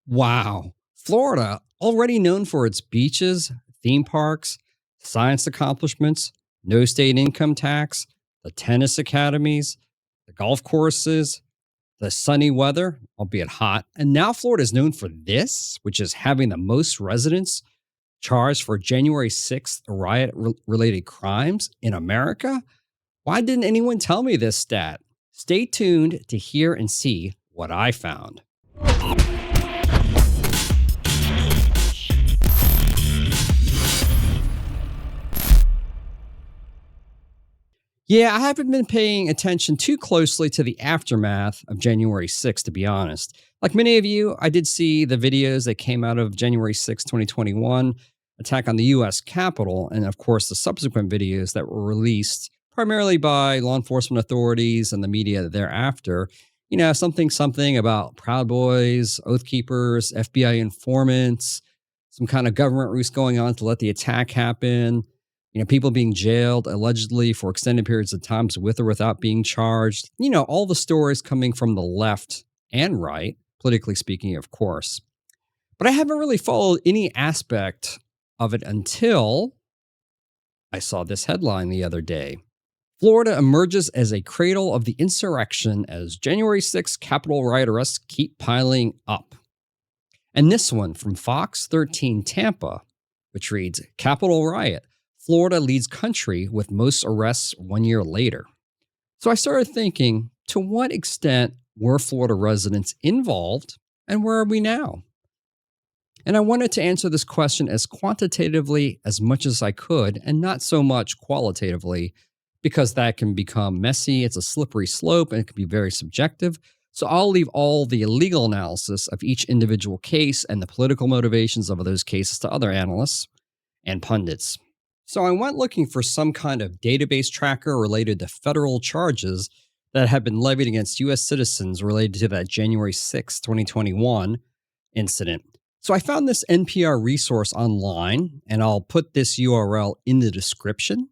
Wow. Florida, already known for its beaches, theme parks, science accomplishments, no state income tax, the tennis academies, the golf courses, the sunny weather, albeit hot. And now Florida is known for this, which is having the most residents charged for January 6th riot related crimes in America. Why didn't anyone tell me this stat? Stay tuned to hear and see what I found. Yeah, I haven't been paying attention too closely to the aftermath of January 6th, to be honest. Like many of you, I did see the videos that came out of January 6th, 2021, attack on the U.S. Capitol, and of course, the subsequent videos that were released primarily by law enforcement authorities and the media thereafter. You know, something about Proud Boys, Oath Keepers, FBI informants, some kind of government ruse going on to let the attack happen. You know, people being jailed allegedly for extended periods of times with or without being charged. You know, all the stories coming from the left and right, politically speaking, of course. But I haven't really followed any aspect of it until I saw this headline the other day. Florida emerges as a cradle of the insurrection as January 6th Capitol riot arrests keep piling up. And this one from Fox 13 Tampa, which reads, Capitol riot. Florida leads country with most arrests 1 year later. So I started thinking, to what extent were Florida residents involved and where are we now? And I wanted to answer this question as quantitatively as much as I could and not so much qualitatively because that can become messy. It's a slippery slope and it can be very subjective. So I'll leave all the legal analysis of each individual case and the political motivations of those cases to other analysts and pundits. So I went looking for some kind of database tracker related to federal charges that have been levied against U.S. citizens related to that January 6, 2021 incident. So I found this NPR resource online, and I'll put this URL in the description.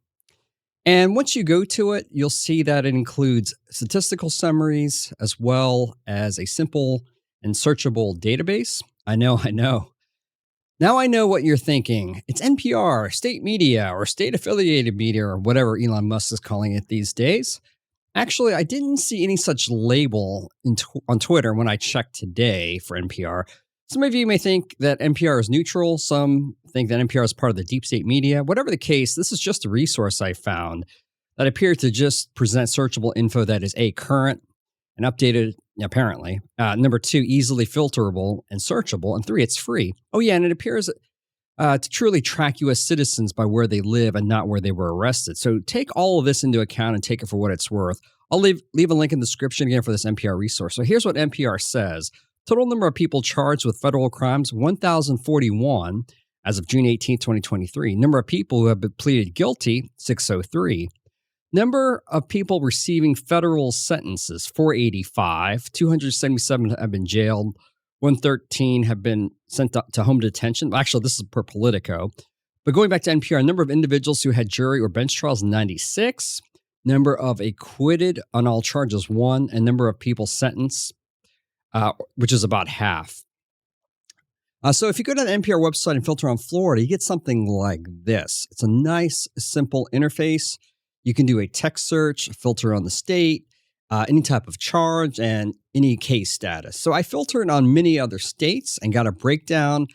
And once you go to it, you'll see that it includes statistical summaries as well as a simple and searchable database. I know. Now I know what you're thinking. It's NPR, state media, or state-affiliated media, or whatever Elon Musk is calling it these days. Actually, I didn't see any such label on Twitter when I checked today for NPR. Some of you may think that NPR is neutral. Some think that NPR is part of the deep state media. Whatever the case, this is just a resource I found that appeared to just present searchable info that is A, current and updated, apparently. Number 2, easily filterable and searchable. And 3, it's free. Oh, yeah, and it appears to truly track U.S. citizens by where they live and not where they were arrested. So take all of this into account and take it for what it's worth. I'll leave a link in the description again for this NPR resource. So here's what NPR says. Total number of people charged with federal crimes, 1,041 as of June 18, 2023. Number of people who have been pleaded guilty, 603. Number of people receiving federal sentences, 485. 277 have been jailed. 113 have been sent to home detention. Actually, this is per Politico. But going back to NPR, number of individuals who had jury or bench trials, 96. Number of acquitted on all charges, 1. And number of people sentenced, which is about half. So if you go to the NPR website and filter on Florida, you get something like this. It's a nice, simple interface. You can do a text search, filter on the state, any type of charge, and any case status. So I filtered on many other states and got a breakdown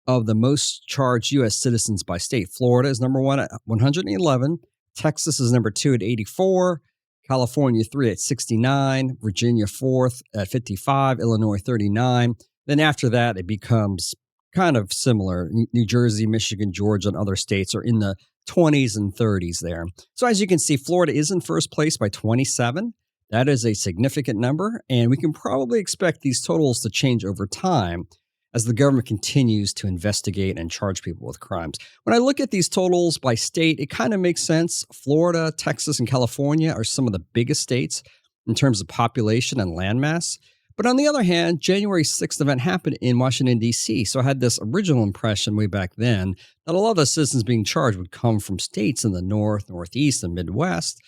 of the most charged U.S. citizens by state. Florida is number 1 at 111. Texas is number 2 at 84. California 3 at 69. Virginia 4th at 55. Illinois 39. Then after that, it becomes kind of similar. New Jersey, Michigan, Georgia, and other states are in the 20s and 30s there. So as you can see, Florida is in first place by 27. That is a significant number, and we can probably expect these totals to change over time as the government continues to investigate and charge people with crimes. When I look at these totals by state, it kind of makes sense. Florida, Texas, and California are some of the biggest states in terms of population and landmass. But on the other hand, January 6th event happened in Washington, D.C., so I had this original impression way back then that a lot of the citizens being charged would come from states in the North, Northeast, and Midwest,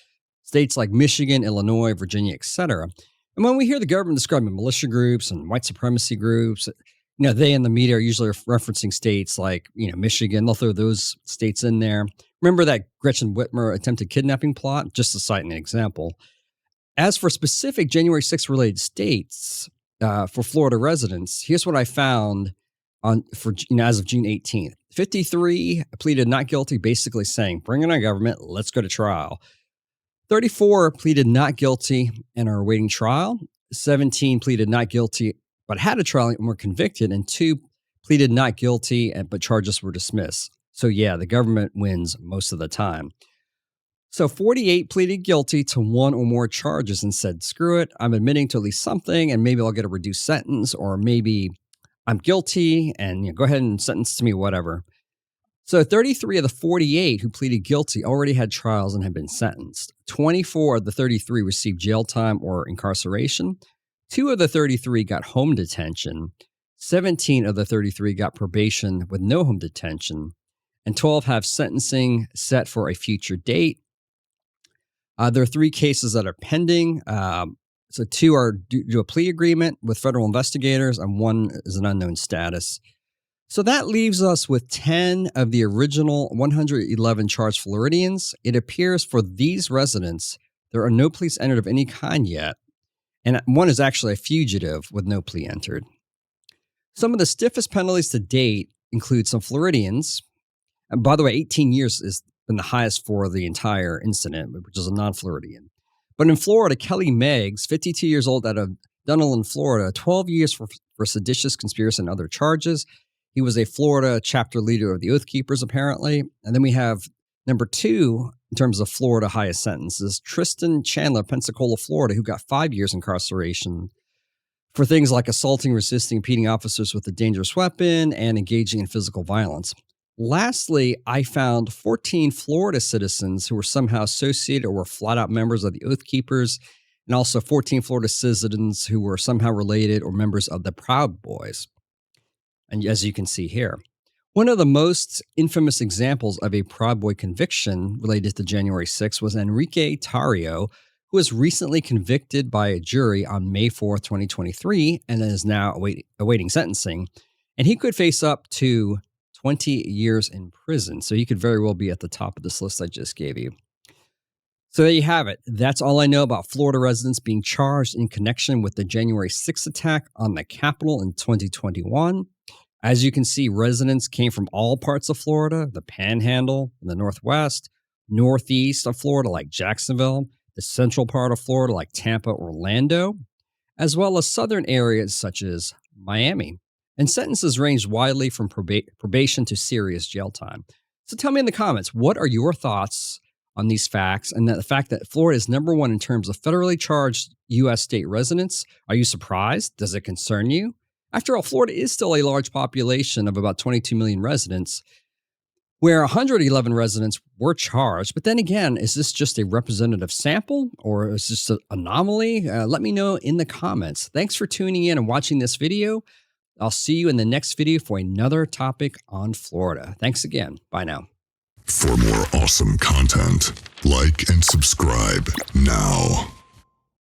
states like Michigan, Illinois, Virginia, etc. And when we hear the government describing militia groups and white supremacy groups, They in the media are usually referencing states like, Michigan. They'll throw those states in there. Remember that Gretchen Whitmer attempted kidnapping plot? Just to cite an example. As for specific January 6th related states for Florida residents, here's what I found as of June 18th. 53 pleaded not guilty, basically saying, bring in our government, let's go to trial. 34 pleaded not guilty and are awaiting trial. 17 pleaded not guilty but had a trial and were convicted, and 2 pleaded not guilty but charges were dismissed. So yeah, the government wins most of the time. So 48 pleaded guilty to one or more charges and said, screw it, I'm admitting to at least something, and maybe I'll get a reduced sentence, or maybe I'm guilty and go ahead and sentence to me, whatever. So 33 of the 48 who pleaded guilty already had trials and had been sentenced. 24 of the 33 received jail time or incarceration. 2 of the 33 got home detention. 17 of the 33 got probation with no home detention. And 12 have sentencing set for a future date. There are 3 cases that are pending. So 2 are due to a plea agreement with federal investigators, and 1 is an unknown status. So that leaves us with 10 of the original 111 charged Floridians. It appears for these residents, there are no pleas entered of any kind yet. And 1 is actually a fugitive with no plea entered. Some of the stiffest penalties to date include some Floridians. And by the way, 18 years has been the highest for the entire incident, which is a non-Floridian. But in Florida, Kelly Meggs, 52 years old, out of Dunedin, Florida, 12 years for seditious conspiracy and other charges. He was a Florida chapter leader of the Oath Keepers, apparently. And then we have number 2, in terms of Florida highest sentences, Tristan Chandler, Pensacola, Florida, who got 5 years incarceration for things like assaulting, resisting, impeding officers with a dangerous weapon, and engaging in physical violence. Lastly, I found 14 Florida citizens who were somehow associated or were flat-out members of the Oath Keepers, and also 14 Florida citizens who were somehow related or members of the Proud Boys. And as you can see here, one of the most infamous examples of a Proud Boy conviction related to January 6th was Enrique Tarrio, who was recently convicted by a jury on May 4th, 2023, and is now awaiting sentencing. And he could face up to 20 years in prison. So he could very well be at the top of this list I just gave you. So there you have it. That's all I know about Florida residents being charged in connection with the January 6th attack on the Capitol in 2021. As you can see, residents came from all parts of Florida, the Panhandle, the Northwest, Northeast of Florida like Jacksonville, the central part of Florida like Tampa, Orlando, as well as southern areas such as Miami. And sentences ranged widely from probation to serious jail time. So tell me in the comments, what are your thoughts on these facts and the fact that Florida is number 1 in terms of federally charged U.S. state residents? Are you surprised? Does it concern you? After all, Florida is still a large population of about 22 million residents, where 111 residents were charged. But then again, is this just a representative sample or is this an anomaly? Let me know in the comments. Thanks for tuning in and watching this video. I'll see you in the next video for another topic on Florida. Thanks again. Bye now. For more awesome content, like and subscribe now.